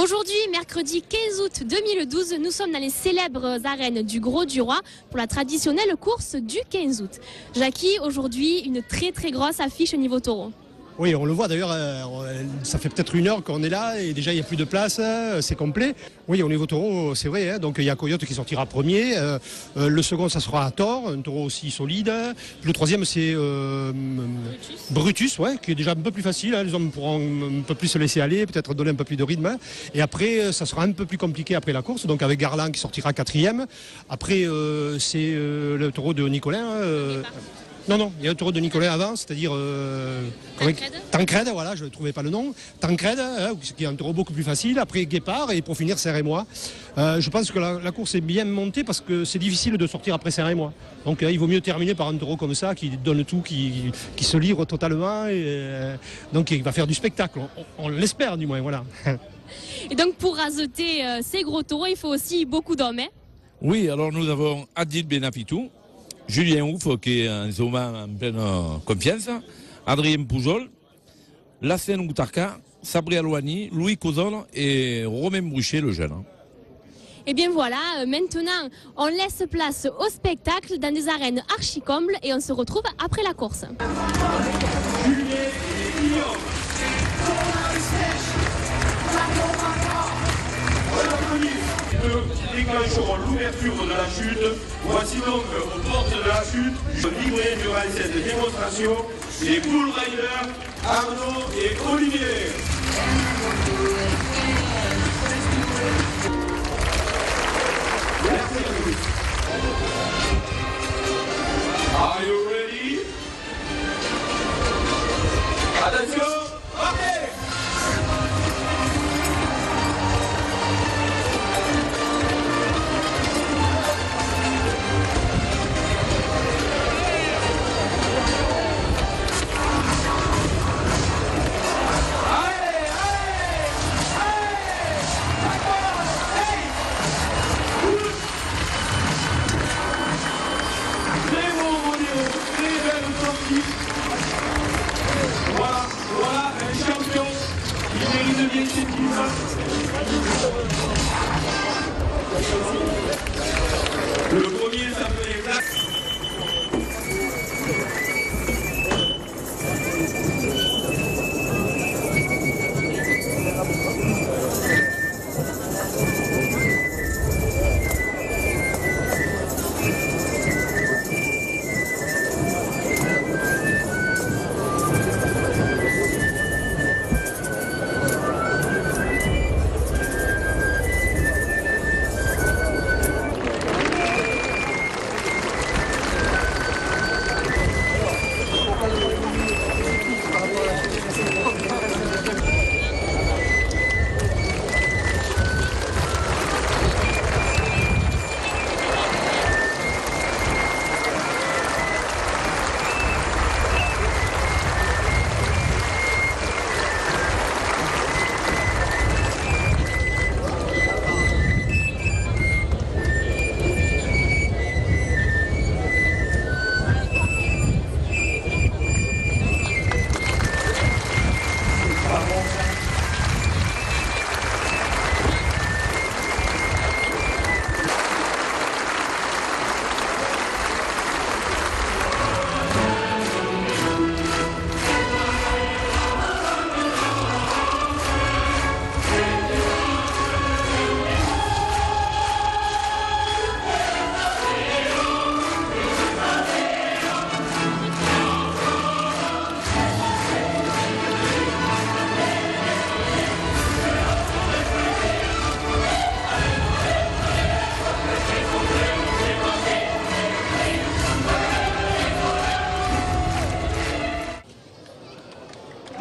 Aujourd'hui, mercredi 15 août 2012, nous sommes dans les célèbres arènes du Grau-du-Roi pour la traditionnelle course du 15 août. Jackie, aujourd'hui, une très grosse affiche au niveau taureau. Oui, on le voit d'ailleurs, ça fait peut-être 1 heure qu'on est là et déjà il n'y a plus de place, c'est complet. Oui, au niveau taureau, c'est vrai, hein, donc il y a Coyote qui sortira premier, le second ça sera à Thor, un taureau aussi solide. Puis le troisième c'est Brutus, ouais, qui est déjà un peu plus facile, hein, les hommes pourront un peu plus se laisser aller, peut-être donner un peu plus de rythme. Et après, ça sera un peu plus compliqué après la course, donc avec Garland qui sortira 4e. Après, c'est le taureau de Nicolin. Non, il y a le taureau de Nicolas avant, c'est-à-dire Tancred, voilà, je ne trouvais pas le nom. Tancred, qui est un taureau beaucoup plus facile. Après Guépard et pour finir Serre et moi. Je pense que la course est bien montée parce que c'est difficile de sortir après Serre et moi. Donc il vaut mieux terminer par un taureau comme ça qui donne tout, qui se livre totalement. Donc il va faire du spectacle, on l'espère du moins, voilà. Et donc pour raseter ces gros taureaux, il faut aussi beaucoup d'hommes. Hein. Oui, alors nous avons Adil Benafitou, Julien Ouf, qui est en ce moment en pleine confiance, Adrien Poujol, Lassène Outarka, Sabri Alouani, Louis Cozol et Romain Bruchet, le jeune. Et bien voilà, maintenant on laisse place au spectacle dans des arènes archi-combles et on se retrouve après la course. Qui déclencheront l'ouverture de la chute. Voici donc aux portes de la chute, livrés durant cette démonstration, les Bull Riders Arnaud et Olivier. Merci à vous. Are you ready? Attention, ok! Voilà un champion qui mérite bien ses titres. Le premier s'appelait Black.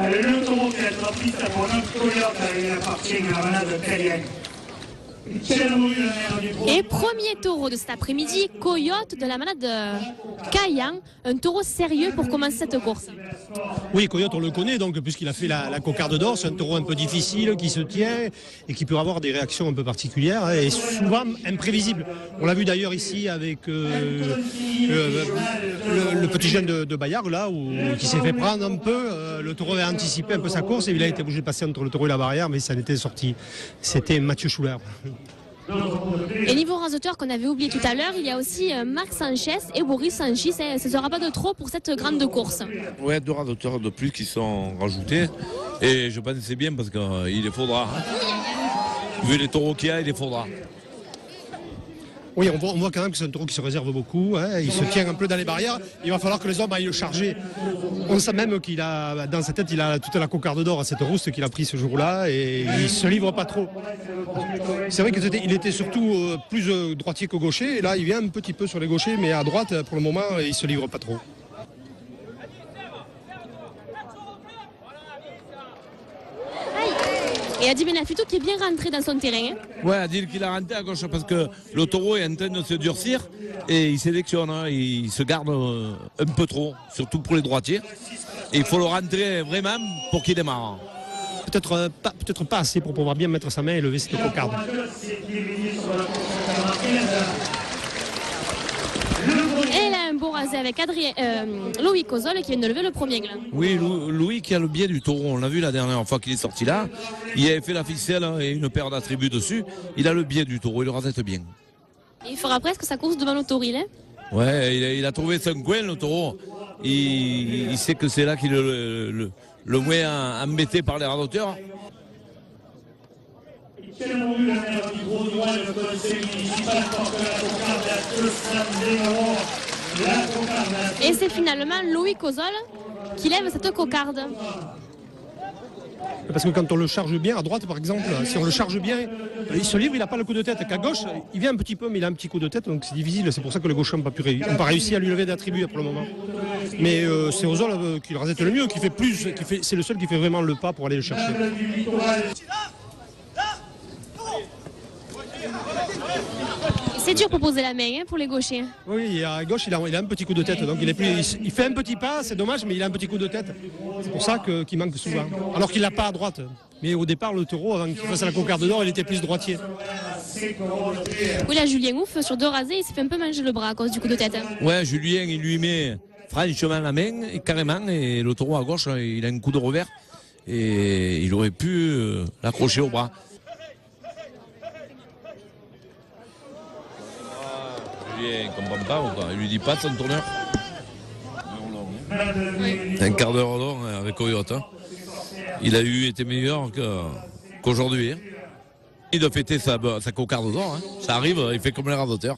Le taureau qui est la piste pour notre Coyote, il appartient à la manade de Cayenne. Et premier taureau de cet après-midi, Coyote de la manade de Caillan, un taureau sérieux pour commencer cette course. Oui, Coyote, on le connaît, donc, puisqu'il a fait la cocarde d'or. C'est un taureau un peu difficile, qui se tient et qui peut avoir des réactions un peu particulières et souvent imprévisibles. On l'a vu d'ailleurs ici avec le petit jeune de Bayard, là, qui s'est fait prendre un peu. Le taureau a anticipé un peu sa course et il a été obligé de passer entre le taureau et la barrière, mais ça n'était sorti. C'était Mathieu Schuller. Et niveau raseteur qu'on avait oublié tout à l'heure, il y a aussi Marc Sanchez et Boris Sanchis. Ce ne sera pas de trop pour cette grande course. Ouais, 2 raseteurs de plus qui sont rajoutés. Et je pense que c'est bien parce qu'il les faudra. Vu les taureaux qu'il y a, il les faudra. Oui, on voit quand même que c'est un taureau qui se réserve beaucoup. Il se tient un peu dans les barrières. Il va falloir que les hommes aillent le charger. On sait même qu'il a, dans sa tête, il a toute la cocarde d'or à cette rousse qu'il a pris ce jour-là et il se livre pas trop. C'est vrai qu'il était surtout plus droitier que gaucher. Et là, il vient un petit peu sur les gauchers, mais à droite, pour le moment, il se livre pas trop. Et Adil Benafitou qui est bien rentré dans son terrain. Ouais, Adil qui l'a rentré à gauche parce que le taureau est en train de se durcir et il sélectionne, il se garde un peu trop, surtout pour les droitiers. Et il faut le rentrer vraiment pour qu'il démarre. Peut-être pas assez pour pouvoir bien mettre sa main et lever cette cocarde. Et là, un beau rasé avec Louis Cozol qui vient de lever le premier gland. Oui, Louis qui a le biais du taureau. On l'a vu la dernière fois qu'il est sorti là. Il avait fait la ficelle et une paire d'attributs dessus. Il a le biais du taureau, il le rasette bien. Et il fera presque sa course devant l'autoril. Ouais, il a trouvé son coin, le taureau. Il sait que c'est là qu'il est le moins embêté par les radoteurs. Et c'est finalement Louis Cozol qui lève cette cocarde. Parce que quand on le charge bien, à droite par exemple, si on le charge bien, il se livre, il n'a pas le coup de tête. Qu'à gauche, il vient un petit peu, mais il a un petit coup de tête, donc c'est difficile. C'est pour ça que les gauchers n'ont pas réussi à lui lever d'attributs pour le moment. Mais c'est Ozol qui le rasette le mieux, c'est le seul qui fait vraiment le pas pour aller le chercher. C'est dur pour poser la main pour les gauchers. Oui, à gauche, il a un petit coup de tête. Donc il fait un petit pas, c'est dommage, mais il a un petit coup de tête. C'est pour ça qu'il manque souvent. Alors qu'il l'a pas à droite. Mais au départ, le taureau, avant qu'il fasse la cocarde d'or, il était plus droitier. Oui, là, Julien Ouf, sur 2 rasés, il s'est fait un peu manger le bras à cause du coup de tête. Ouais, Julien, il lui met franchement la main, et carrément, et le taureau à gauche, il a un coup de revers. Et il aurait pu l'accrocher au bras. Il ne comprend pas ou quoi. Il lui dit pas de son tourneur. Un quart d'heure long avec Coyote. Il a été meilleur qu'aujourd'hui. Il doit fêter sa cocarde d'or. Ça arrive, il fait comme les radoteurs.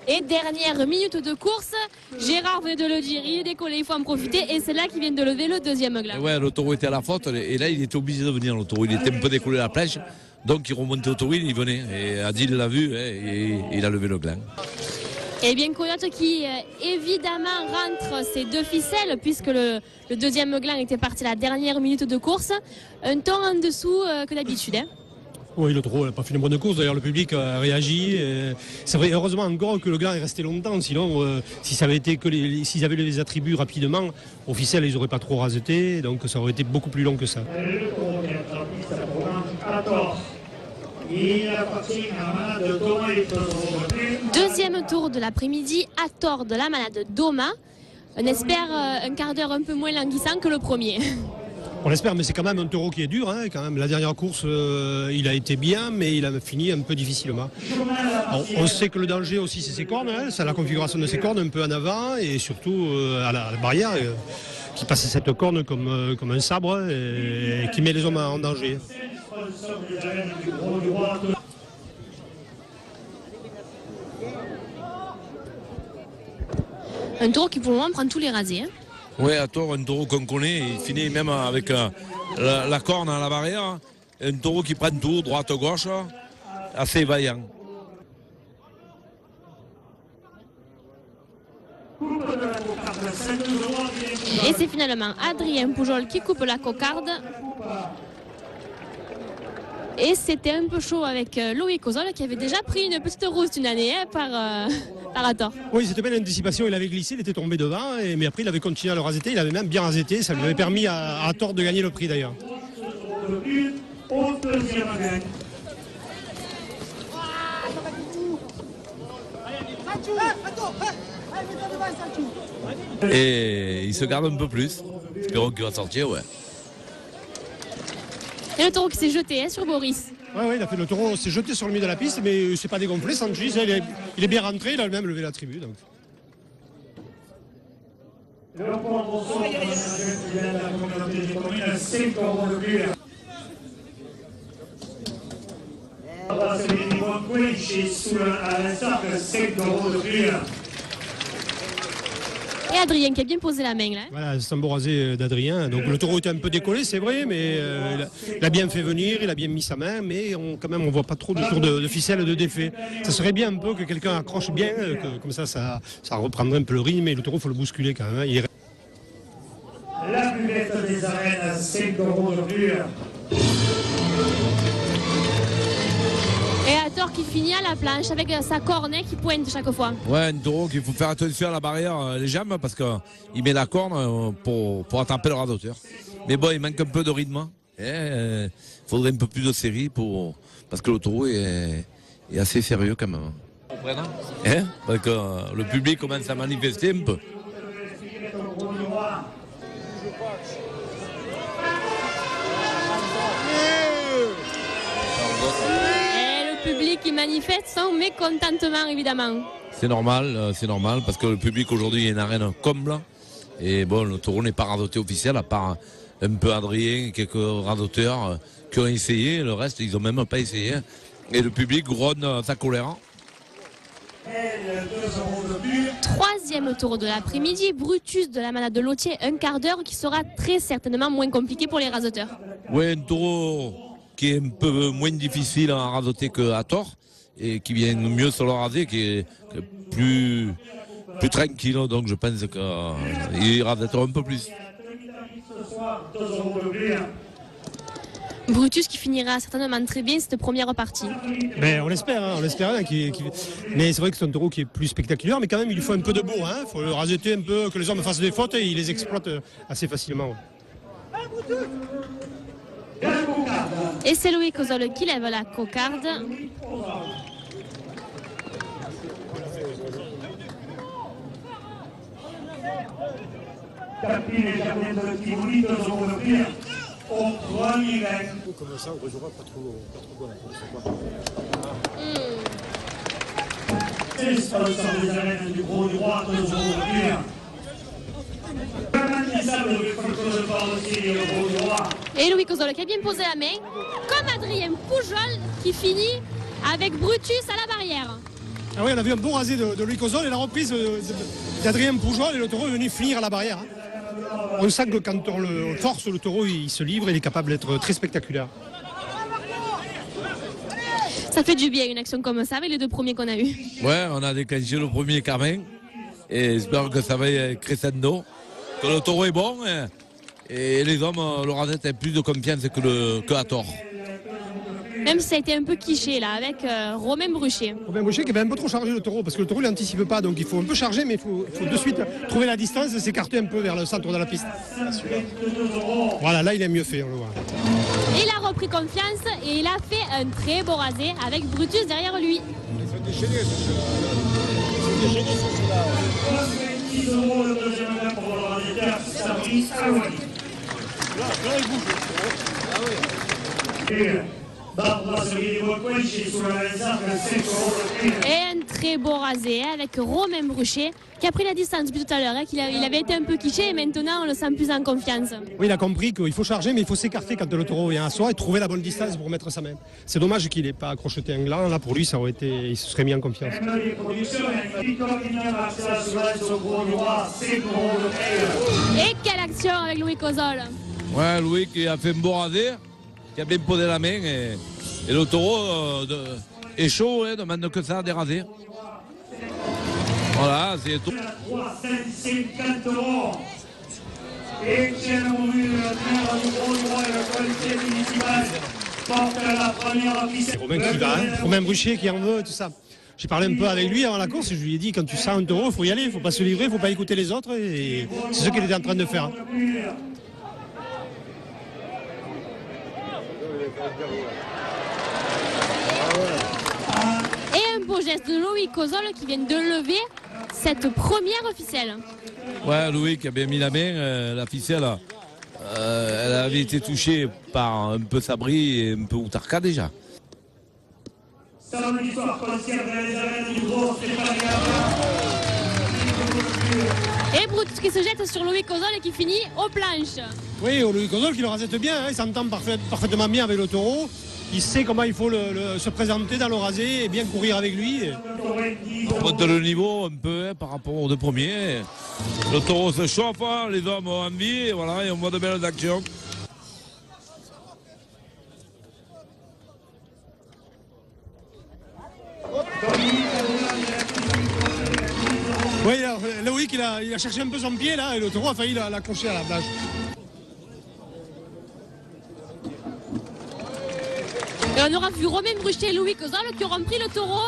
Et dernière minute de course, Gérard venait de le dire, il est décollé, il faut en profiter. Et c'est là qu'il vient de lever le deuxième gland. Ouais, le taureau était à la faute. Et là, il était obligé de venir, le taureau. Il était un peu décollé à la plage. Donc il remontait au taureau, il venait. Et Adil l'a vu et il a levé le gland. Et bien Coyote qui évidemment rentre ses 2 ficelles puisque le deuxième gland était parti à la dernière minute de course. Un temps en dessous que d'habitude. Oui, le taureau n'a pas fait une bonne course. D'ailleurs, le public a réagi. C'est vrai, heureusement encore que le gland est resté longtemps. Sinon, si ça avait été s'ils avaient les attributs rapidement, au ficelle, ils n'auraient pas trop raseté. Donc, ça aurait été beaucoup plus long que ça. Deuxième tour de l'après-midi, à tort de la manade d'Oma. On espère un quart d'heure un peu moins languissant que le premier. On l'espère, mais c'est quand même un taureau qui est dur. Quand même. La dernière course, il a été bien, mais il a fini un peu difficilement. On sait que le danger aussi, c'est ses cornes. C'est la configuration de ses cornes un peu en avant et surtout à la barrière qui passe cette corne comme un sabre et qui met les hommes en danger. Un taureau qui pour le moment prend tous les rasés. Oui, à tort, un taureau qu'on connaît, il finit même avec la corne à la barrière. Un taureau qui prend tout, droite, gauche, assez vaillant. Et c'est finalement Adrien Pujol qui coupe la cocarde. Et c'était un peu chaud avec Loïc Ozol qui avait déjà pris une petite rousse une année par Hathor. Oui, c'était bien l'anticipation, il avait glissé, il était tombé devant, mais après il avait continué à le raseter, il avait même bien raseté, ça lui avait permis à Hathor de gagner le prix d'ailleurs. Et il se garde un peu plus. Espérons qu'il va sortir, ouais. Et le taureau qui s'est jeté sur Boris. Oui, il a fait le taureau, s'est jeté sur le milieu de la piste, mais c'est pas dégonflé, Sanchis, il est bien rentré, il a même levé la tribu. Donc. Et Adrien qui a bien posé la main là. Voilà, c'est un beau rasé d'Adrien. Donc le taureau était un peu décollé, c'est vrai, mais il a bien fait venir, il a bien mis sa main, mais quand même on voit pas trop de tour de ficelle de défait. Ça serait bien un peu que quelqu'un accroche bien, comme ça reprendrait un peu le rythme, mais le taureau il faut le bousculer quand même. Hein. La buvette des arènes, 5 euros de plus. Et Hathor qui finit à la planche avec sa corne qui pointe chaque fois. Ouais, un taureau qu'il faut faire attention à la barrière, les jambes, parce qu'il met la corne pour attraper le radoteur. Mais bon, il manque un peu de rythme. Il faudrait un peu plus de série parce que le taureau est assez sérieux quand même. Parce que le public commence à manifester un peu. Le public qui manifeste son mécontentement évidemment. C'est normal parce que le public aujourd'hui est une arène comble et bon, le taureau n'est pas radoté officiel à part un peu Adrien et quelques radoteurs qui ont essayé, le reste ils ont même pas essayé et le public gronde sa colère. Troisième taureau de l'après-midi, Brutus de la manade de Lotier, un quart d'heure qui sera très certainement moins compliqué pour les rasoteurs. Oui, un taureau qui est un peu moins difficile à radoter que Hathor et qui vient mieux sur le rasé, qui est plus tranquille, donc je pense qu'il radotera un peu plus. Brutus qui finira certainement très bien cette première partie. Ben, on l'espère, hein, mais c'est vrai que c'est un taureau qui est plus spectaculaire, mais quand même il lui faut un peu de beau, il faut le raseter un peu, que les hommes fassent des fautes et il les exploite assez facilement. Et c'est Loïc Ozol qui lève la cocarde. Comme ça, on rejouera pas trop bon. Des arènes du Gros du Roi, 2 euros de plus. Et Loïc Ozol qui a bien posé la main, comme Adrien Poujol qui finit avec Brutus à la barrière. Ah oui, on a vu un beau rasé de Loïc Ozol et la reprise d'Adrien Poujol et le taureau est venu finir à la barrière. On sent que quand on le force, le taureau il se livre et il est capable d'être très spectaculaire. Ça fait du bien une action comme ça avec les deux premiers qu'on a eu. Ouais, on a déclenché le premier carmin et j'espère que ça va être crescendo, que le taureau est bon et les hommes, le rasette a plus de confiance que Hathor. Même si ça a été un peu quiché là avec Romain Bruchet. Romain Bruchet qui avait un peu trop chargé le taureau parce que le taureau il n'anticipe pas, donc il faut un peu charger, mais il faut de suite trouver la distance et s'écarter un peu vers le centre de la piste. Voilà, là il a mieux fait, on le voit. Il a repris confiance et il a fait un très beau rasé avec Brutus derrière lui. Et un très beau rasé avec Romain Bruchet qui a pris la distance depuis tout à l'heure, il avait été un peu quiché et maintenant on le sent plus en confiance. Oui, il a compris qu'il faut charger mais il faut s'écarter quand le taureau vient à soi et trouver la bonne distance pour mettre sa main. C'est dommage qu'il n'ait pas crocheté un gland, là pour lui il se serait mis en confiance. Et quelle action avec Loïc Ozol. Ouais, Louis qui a fait un beau rasé, qui a bien posé la main et le taureau est chaud, demande que ça des rasés. Voilà, c'est tout. 350 euros. Et tiens, on vu la terre du Gros du Roi et la qualité municipale. porte la première officielle. Romain qui va, hein. Romain Bruchier qui en veut, tout ça. J'ai parlé un peu avec lui avant la course et je lui ai dit quand tu sens un taureau, il faut y aller, il ne faut pas se livrer, il ne faut pas écouter les autres et c'est ce qu'il était en train de faire. Et un beau geste de Loïc Ozol qui vient de lever cette première ficelle. Ouais, Loïc a bien mis la main, la ficelle. Elle avait été touchée par un peu Sabri et un peu Outarka déjà. Samedi soir, concert dans les arènes du Gros Stéphania. Et Brutus qui se jette sur Loïc Ozol et qui finit aux planches. Oui, Loïc Ozol qui le rasette bien, hein, il s'entend parfaitement bien avec le taureau. Il sait comment il faut se présenter dans le rasé et bien courir avec lui. On monte le niveau un peu hein, par rapport aux deux premiers. Le taureau se chauffe, hein, les hommes ont envie et voilà, et on voit de belles actions. Oui, alors, Loïc il a cherché un peu son pied là et le taureau a failli l'accrocher à la plage. Et on aura vu Romain Bruchier et Loïc Ozol qui auront pris le taureau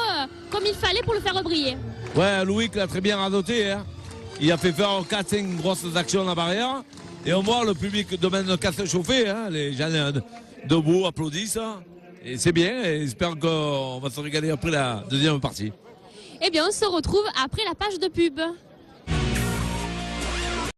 comme il fallait pour le faire briller. Ouais, Loïc l'a très bien radoté. Hein. Il a fait faire 4-5 grosses actions à la barrière. Et on voit le public demande qu'à se chauffer. Hein. Les gens debout applaudissent. Et c'est bien. Et j'espère qu'on va se régaler après la deuxième partie. Eh bien, on se retrouve après la page de pub.